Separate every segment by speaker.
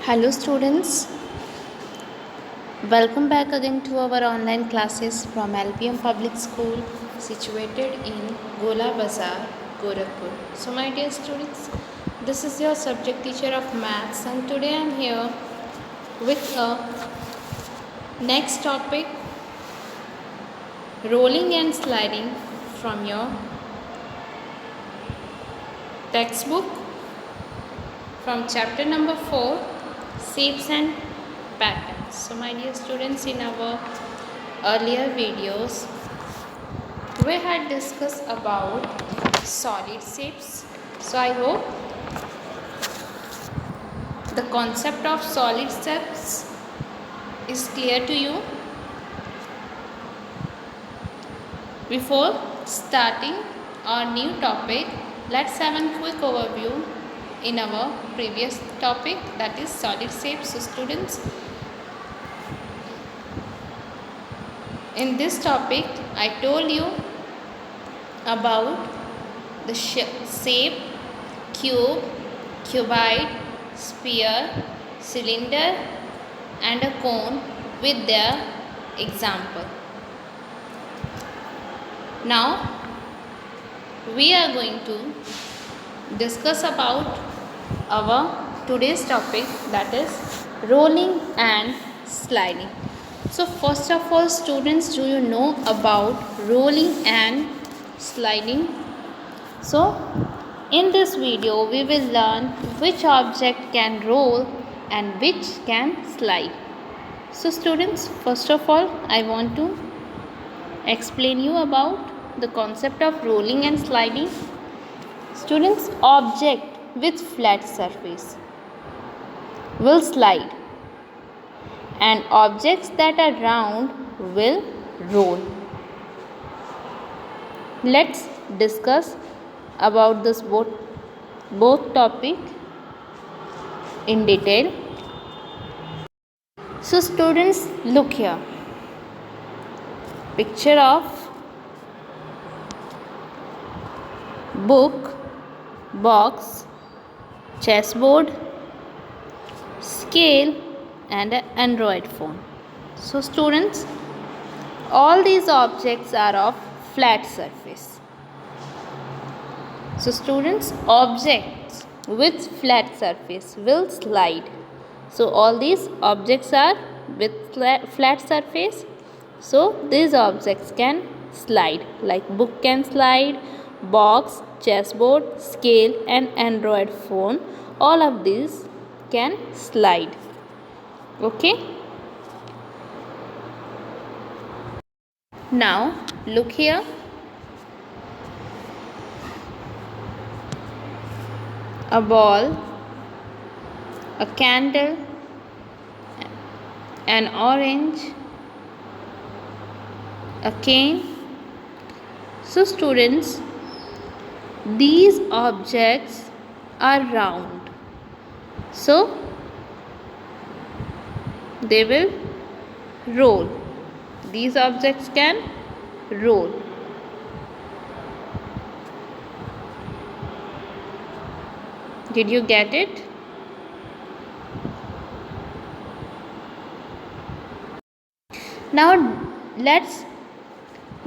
Speaker 1: Hello students, welcome back again to our online classes from LPM Public School situated in Gola Bazar, Gorakhpur. So my dear students, this is your subject teacher of maths and today I am here with a next topic, rolling and sliding from your textbook from chapter number 4, shapes and patterns. So my dear students, in our earlier videos we had discussed about solid shapes. So I hope the concept of solid shapes is clear to you. Before starting our new topic, let's have a quick overview in our previous topic, that is solid shapes. So students, in this topic I told you about the shape cube, cuboid, sphere, cylinder and a cone with their example. Now we are going to discuss about our today's topic, that is rolling and sliding. So first of all students, do you know about rolling and sliding? So in this video we will learn which object can roll and which can slide. So students, first of all I want to explain you about the concept of rolling and sliding. Students, object with flat surface will slide and objects that are round will roll. Let's discuss about this both topic in detail. So students, look here, picture of book, box, chessboard, scale and an Android phone. So students, all these objects are of flat surface. So students, objects with flat surface will slide. So all these objects are with flat surface. So these objects can slide, like book can slide, box, chessboard, scale and Android phone. All of these can slide. Okay. Now look here. A ball, a candle, an orange, a cane. So students, these objects are round. So they will roll. These objects can roll. Did you get it? Now let's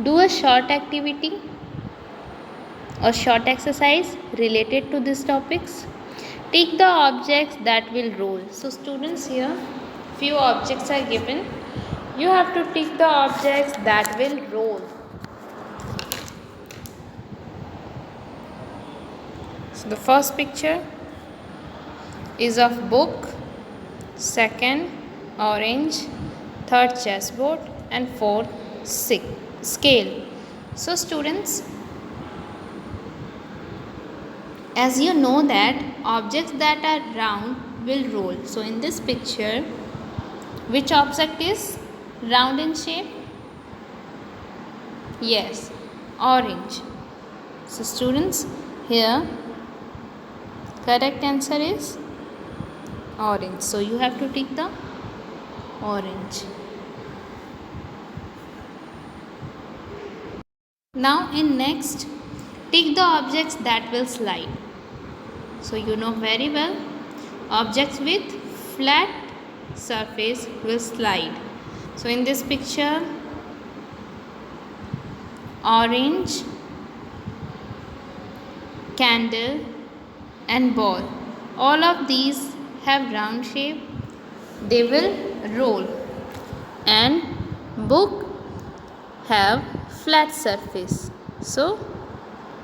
Speaker 1: do a short activity or short exercise related to these topics. Take the objects that will roll. So students, here few objects are given. You have to tick the objects that will roll. So the first picture is of book, second orange, third chessboard and fourth scale. So students, as you know that objects that are round will roll. So in this picture, which object is round in shape? Yes, orange. So students, here correct answer is orange. So you have to tick the orange. Now in next, tick the objects that will slide. So you know very well, objects with flat surface will slide. So in this picture, orange, candle and ball, all of these have round shape. They will roll, and book have flat surface, so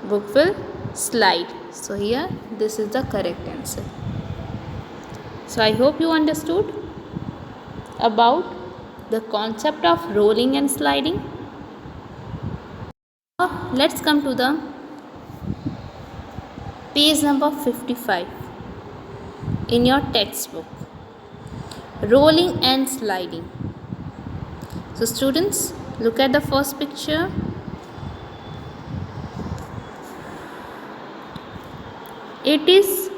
Speaker 1: book will slide. So here this is the correct answer. So I hope you understood about the concept of rolling and sliding. Now let's come to the page number 55 in your textbook, rolling and sliding. So students, look at the first picture. It is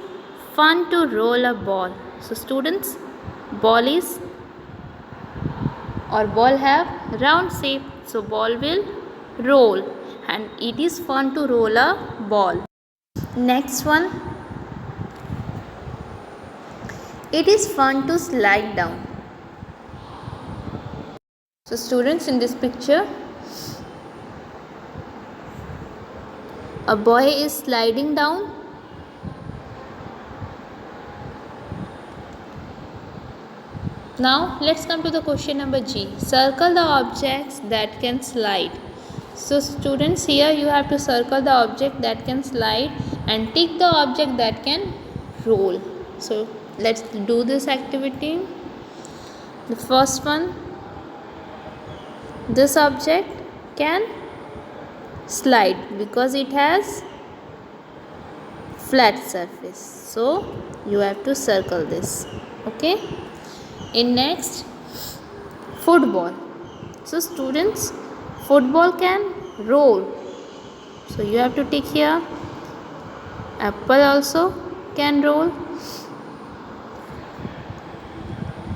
Speaker 1: fun to roll a ball. So students, ball have round shape, so ball will roll, and it is fun to roll a ball. Next one, it is fun to slide down. So students, in this picture, a boy is sliding down. Now let's come to the question number G. Circle the objects that can slide. So students, here you have to circle the object that can slide and tick the object that can roll. So let's do this activity. The first one, this object can slide because it has flat surface, so you have to circle this. Okay. In next, football. So students, football can roll, so you have to tick here. Apple also can roll.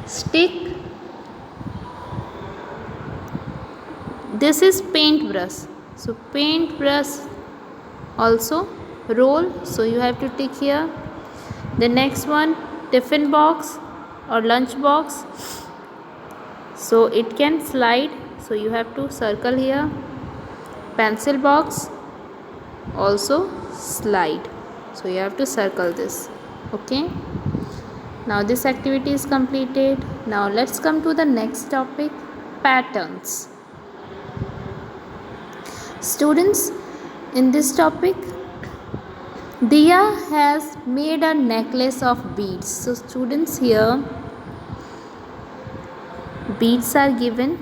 Speaker 1: Stick, this is paintbrush, so paintbrush also roll, so you have to tick here. The next one, tiffin box or lunch box, so it can slide, so you have to circle here. Pencil box also slide, so you have to circle this. Okay. Now this activity is completed. Now let's come to the next topic, patterns. Students, in this topic, Diya has made a necklace of beads. So students, here beads are given.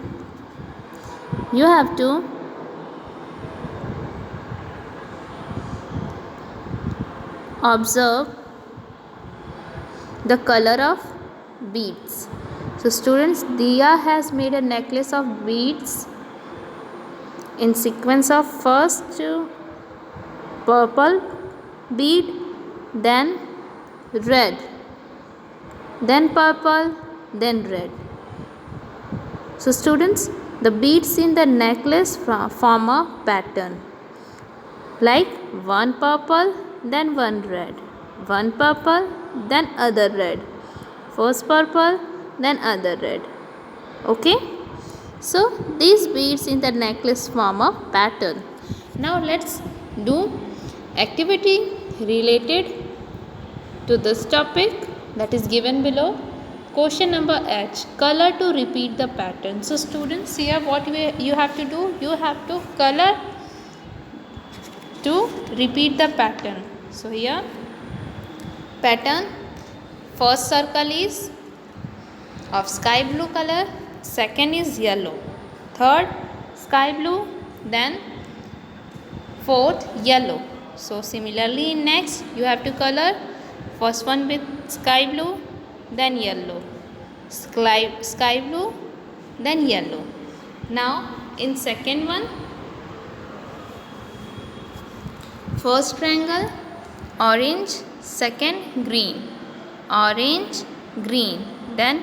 Speaker 1: You have to observe the color of beads. So students, Diya has made a necklace of beads in sequence of first purple bead, then red, then purple, then red. So students, the beads in the necklace form a pattern, like one purple, then one red, one purple, then other red, first purple, then other red. Okay. So these beads in the necklace form a pattern. Now let's do activity related to this topic that is given below. Question number H, color to repeat the pattern. So students, here what you have to do, you have to color to repeat the pattern. So here pattern, first circle is of sky blue color, second is yellow, third sky blue, then fourth yellow. So similarly in next you have to color first one with sky blue, then yellow, sky blue, then yellow. Now in second one, first triangle orange, second green, orange, green, then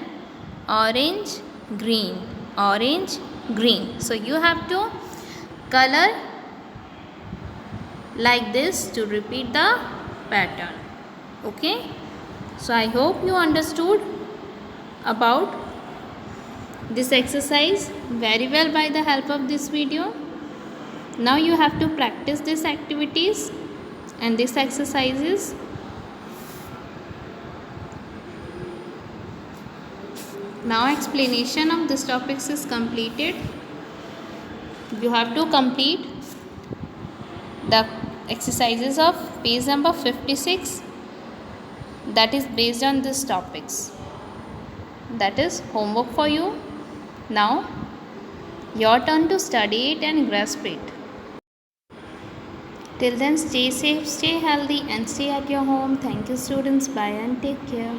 Speaker 1: orange, green, orange, green. So you have to color like this to repeat the pattern. Okay. So I hope you understood about this exercise very well by the help of this video. Now you have to practice these activities and these exercises. Now explanation of this topics is completed. You have to complete the exercises of page number 56, that is based on these topics. That is homework for you. Now your turn to study it and grasp it. Till then, stay safe, stay healthy and stay at your home. Thank you students. Bye and take care.